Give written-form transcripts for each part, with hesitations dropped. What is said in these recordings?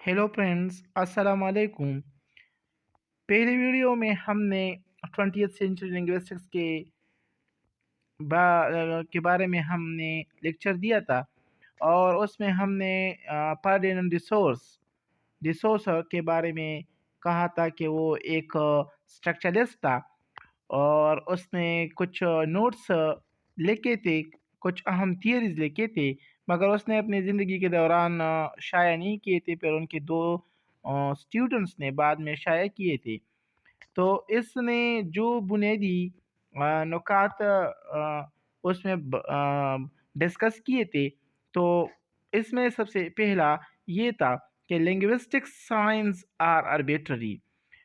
Hello friends, अस्सलाम वालेकुम। पहले वीडियो में हमने 20th सेंचुरी लिंग्विस्टिक्स के बारे में हमने लेक्चर दिया था और उसमें हमने फर्डिनेंड डिसोस के बारे में कहा था कि वो एक स्ट्रक्चरलिस्ट था और उसने कुछ नोट्स लिखे थे, कुछ अहम थियरीज लिखे थे, मगर उसने अपनी ज़िंदगी के दौरान शाया नहीं किए थे। फिर उनके दो स्टूडेंट्स ने बाद में शाया किए थे। तो इसने जो बुनियादी नुकात उसमें डिस्कस किए थे, तो इसमें सबसे पहला ये था कि लिंग्विस्टिक्स साइंस आर आर्बिट्ररी।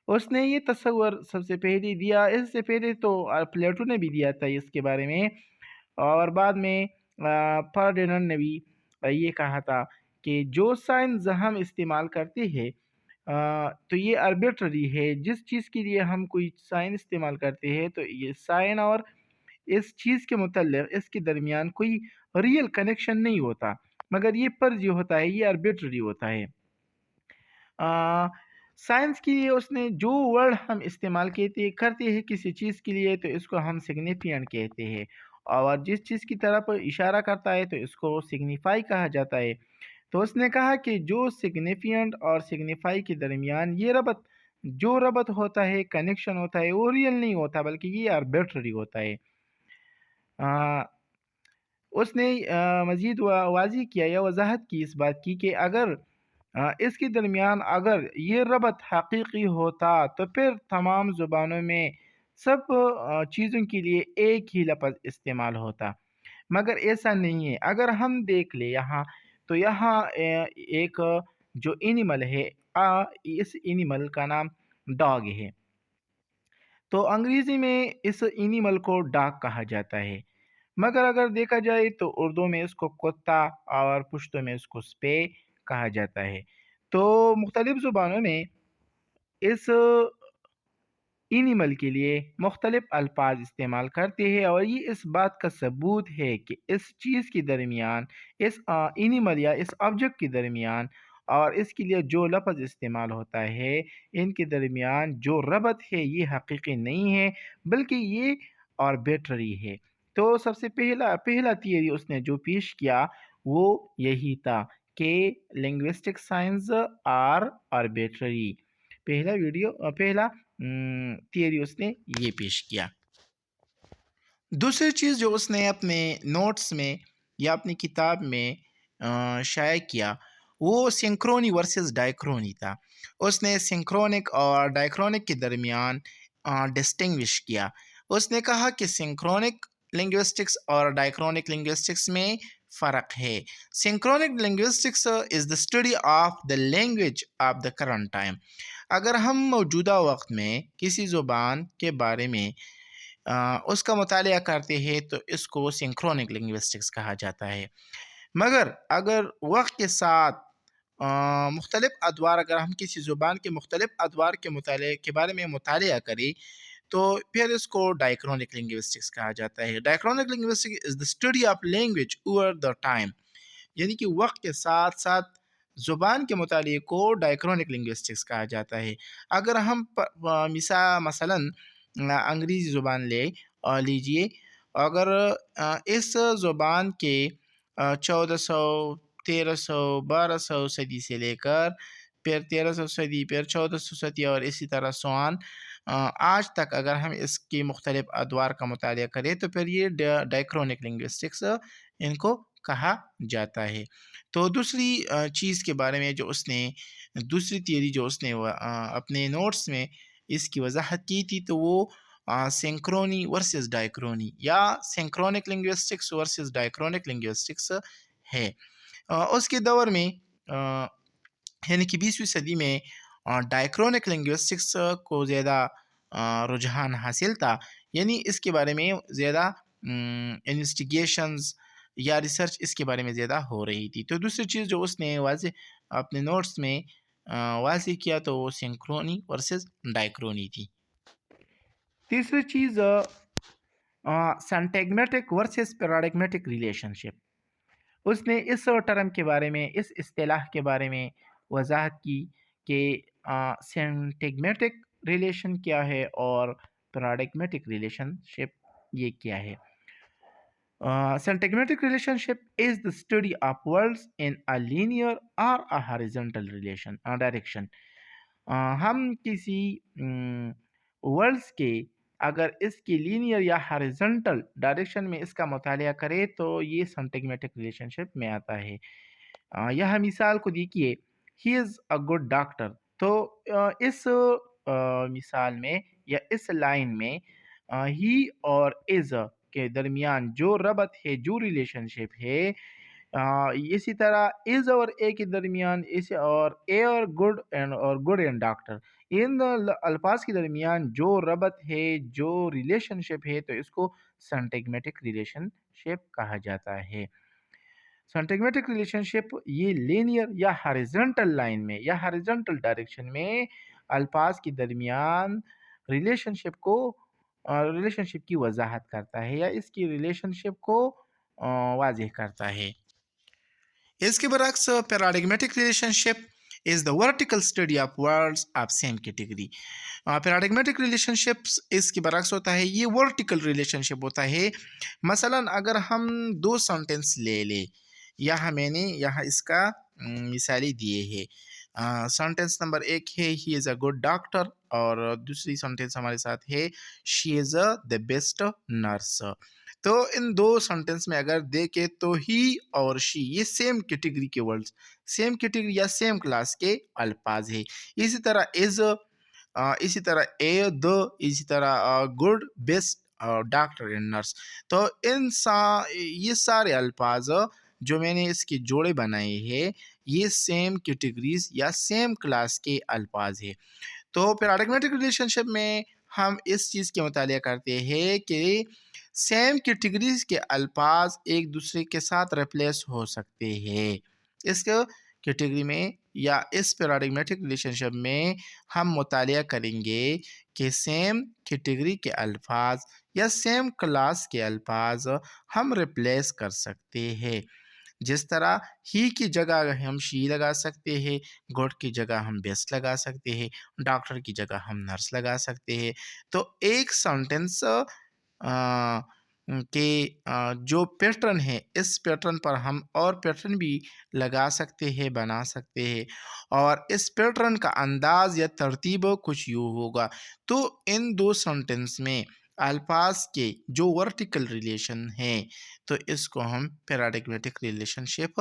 उसने ये तस्वर सबसे पहले दिया। इससे पहले तो प्लेटो ने भी दिया था इसके बारे में, और बाद में फर्डिनेंड ने भी ये कहा था कि जो साइंस हम इस्तेमाल करते हैं तो ये आर्बिट्ररी है। जिस चीज़ के लिए हम कोई साइन इस्तेमाल करते हैं तो ये साइन और इस चीज़ के मुतल्लिक़ इसके दरमियान कोई रियल कनेक्शन नहीं होता, मगर ये फर्ज़ी होता है, ये आर्बिट्ररी होता है। साइंस के लिए उसने जो वर्ड हम इस्तेमाल करते हैं किसी चीज़ के लिए, तो इसको हम सिग्निफिकेंट कहते हैं, और जिस चीज़ की तरफ इशारा करता है तो इसको सिग्निफाई कहा जाता है। तो उसने कहा कि जो सिग्निफिकेंट और सिग्निफाई के दरमियान ये जो रबत होता है, कनेक्शन होता है, वो रियल नहीं होता बल्कि ये आर्बिट्ररी होता है। आ, उसने मज़ीद वाज़ी किया या वजाहत की इस बात की कि अगर इसके दरमियान अगर ये रबत हकीकी होता तो फिर तमाम ज़ुबानों में सब चीज़ों के लिए एक ही लफ्ज़ इस्तेमाल होता, मगर ऐसा नहीं है। अगर हम देख ले यहाँ, तो यहाँ एक जो एनिमल है, इस एनिमल का नाम डॉग है। तो अंग्रेज़ी में इस एनिमल को डॉग कहा जाता है, मगर अगर देखा जाए तो उर्दू में इसको कुत्ता और पुश्तो में इसको स्पे कहा जाता है। तो मुख्तलिफ़ ज़ुबानों में इस एनिमल के लिए मुख्तलिफ़ अल्फाज इस्तेमाल करते हैं, और ये इस बात का सबूत है कि इस चीज़ के दरमियान, इस एनिमल या इस ऑब्जेक्ट के दरमियान और इसके लिए जो लफ्ज़ इस्तेमाल होता है, इनके दरमियान जो रबत है ये हकीकी नहीं है बल्कि ये आर्बिट्ररी है। तो सबसे पहला पहला थियरी उसने जो पेश किया वो यही था कि लिंग्विस्टिक साइंस आर आर्बिट्ररी। पहला थियरी उसने ये पेश किया। दूसरी चीज़ जो उसने अपने नोट्स में या अपनी किताब में शाया किया वो सिंक्रोनी वर्सेस डायक्रोनी था। उसने सिंक्रोनिक और डायक्रोनिक के दरमियान डिस्टिंग्विश किया। उसने कहा कि सिंक्रोनिक लिंग्विस्टिक्स और डायक्रोनिक लिंग्विस्टिक्स में फ़र्क है। Synchronic linguistics is the study of the language of the current time. अगर हम मौजूदा वक्त में किसी ज़ुबान के बारे में उसका मुतालिया करते हैं तो इसको सिंक्रोनिक लिंग्विस्टिक्स कहा जाता है। मगर अगर वक्त के साथ मुख्तलिफ़ अदवार, अगर हम किसी ज़ुबान के मुख्तलिफ़ अदवार के मुताले के बारे में मुतालिया करें तो फिर इसको डायक्रोनिक लिंग्विस्टिक्स कहा जाता है। Diachronic linguistics is the study of language over the time, यानी कि वक्त के साथ साथ ज़ुबान के मुतालिए को डायक्रोनिक लिंग्विस्टिक्स कहा जाता है। अगर हम मसलन अंग्रेज़ी ज़ुबान लीजिए, अगर इस ज़ुबान के 1400, 1300, 1200 सदी से लेकर फिर 1300 सदी, फिर 1400 सदी और इसी तरह सोआन आज तक अगर हम इसकी मुख्तलिफ़ अदवार का मुतालिया करें तो फिर ये डायक्रोनिक लिंग्विस्टिक्स इनको कहा जाता है। तो दूसरी चीज़ के बारे में जो उसने दूसरी थियरी जो उसने अपने नोट्स में इसकी वजाहत की थी, तो वो सिंक्रोनी वर्सेस डायक्रोनी या synchronic linguistics versus diachronic linguistics है। उसके दौर में यानी कि 20वीं सदी में डायक्रोनिक लिंग्विस्टिक्स को ज़्यादा रुझान हासिल था, यानी इसके बारे में ज़्यादा इन्वेस्टिगेशंस या रिसर्च इसके बारे में ज़्यादा हो रही थी। तो दूसरी चीज़ जो उसने वाज़े अपने नोट्स में वाज़े किया तो वो सिंक्रोनी वर्सेस डायक्रोनी थी। तीसरी चीज़ सिंटैग्मेटिक वर्सेस पैराडिग्मेटिक रिलेशनशिप। उसने इस टर्म के बारे में, इस इस्तिलाह के बारे में وضاحت کی کہ سینٹیگمیٹک ریلیشن کیا ہے اور پیراڈگمیٹک ریلیشن شپ یہ کیا ہے. Syntagmatic relationship is the study of words in a linear or a horizontal direction. ہم کسی ورڈز کے اگر اس کی لینئر یا ہاریزنٹل ڈائریکشن میں اس کا مطالعہ کرے تو یہ سنٹیگمیٹک ریلیشن شپ میں آتا ہے. یہ مثال کو دیکھیے، ہی از اے گڈ ڈاکٹر. تو اس مثال میں یا اس لائن میں ہی اور از کے درمیان جو ربط ہے، جو ریلیشن شپ ہے، اسی طرح از اور اے کے درمیان اور اے اور گڈ اینڈ ڈاکٹر، ان الفاظ کے درمیان جو ربط ہے، جو ریلیشن شپ ہے، تو اس کو سنٹیگمیٹک ریلیشن شپ کہا جاتا ہے. سنٹیگمیٹک ریلیشن شپ یہ لینئر یا ہاریزنٹل لائن میں یا ہاریزنٹل ڈائریکشن میں الفاظ کے درمیان ریلیشن شپ کی وضاحت کرتا ہے یا اس کی ریلیشن شپ کو واضح کرتا ہے. اس کے برعکس paradigmatic relationship is the vertical study of words of same category. Paradigmatic relationships اس کے برعکس ہوتا ہے، یہ ورٹیکل ریلیشن شپ ہوتا ہے. مثلا اگر ہم دو سنٹینس لے لیں، یہاں میں نے اس کا مثالی دیے ہے. سنٹینس نمبر 1 ہے ہی از اے گڈ ڈاکٹر، اور دوسری سنٹینس ہمارے ساتھ ہے شی از دا بیسٹ نرس. تو ان دو سنٹینس میں اگر دیکھیں تو ہی اور شی یہ سیم کیٹیگری کے ورڈز، سیم کیٹیگری یا سیم کلاس کے الفاظ ہے. اسی طرح از، اسی طرح اے دو، اسی طرح good, best, doctor and nurse. تو یہ سارے الفاظ جو میں نے اس کے جوڑے بنائے ہیں، یہ سیم کیٹیگریز یا سیم کلاس کے الفاظ ہیں. تو پیراڈگمیٹک ریلیشن شپ میں ہم اس چیز کے مطالعہ کرتے ہیں کہ سیم کیٹیگریز کے الفاظ ایک دوسرے کے ساتھ ریپلیس ہو سکتے ہیں. اس کیٹیگری میں یا اس پیراڈگمیٹک ریلیشن شپ میں ہم مطالعہ کریں گے کہ سیم کیٹیگری کے الفاظ یا سیم کلاس کے الفاظ ہم ریپلیس کر سکتے ہیں. جس طرح ہی کی جگہ ہم شی لگا سکتے ہیں، گڈ کی جگہ ہم بیسٹ لگا سکتے ہیں، ڈاکٹر کی جگہ ہم نرس لگا سکتے ہیں. تو ایک سنٹینس کے جو پیٹرن ہے، اس پیٹرن پر ہم اور پیٹرن بھی لگا سکتے ہیں، بنا سکتے ہیں، اور اس پیٹرن کا انداز یا ترتیب کچھ یوں ہوگا. تو ان دو سنٹینس میں الفاظ کے جو ورٹیکل ریلیشن ہیں تو اس کو ہم پیراڈگمیٹک ریلیشن شپ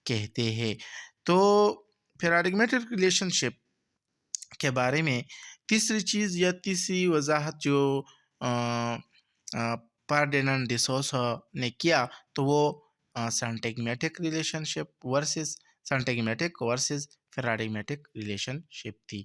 کہتے ہیں. تو پیراڈگمیٹک ریلیشن شپ کے بارے میں تیسری چیز یا تیسری وضاحت جو فردینانڈ ڈی سوسا نے کیا تو وہ سنٹیگمیٹک ریلیشن شپ ورسز سنٹیگمیٹک ورسز پیراڈگمیٹک ریلیشن شپ تھی.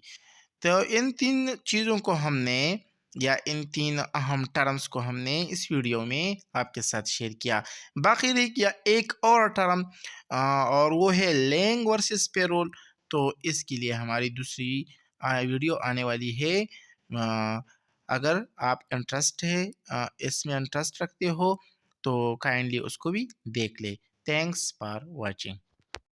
تو ان تین چیزوں کو ہم نے یا ان تین اہم ٹرمز کو ہم نے اس ویڈیو میں آپ کے ساتھ شیئر کیا. باقی رہ گیا ایک اور ٹرم اور وہ ہے لینگ ورسز پیرول. تو اس کے لیے ہماری دوسری ویڈیو آنے والی ہے. اگر آپ اس میں انٹرسٹ رکھتے ہو تو کائنڈلی اس کو بھی دیکھ لیں. Thanks for watching.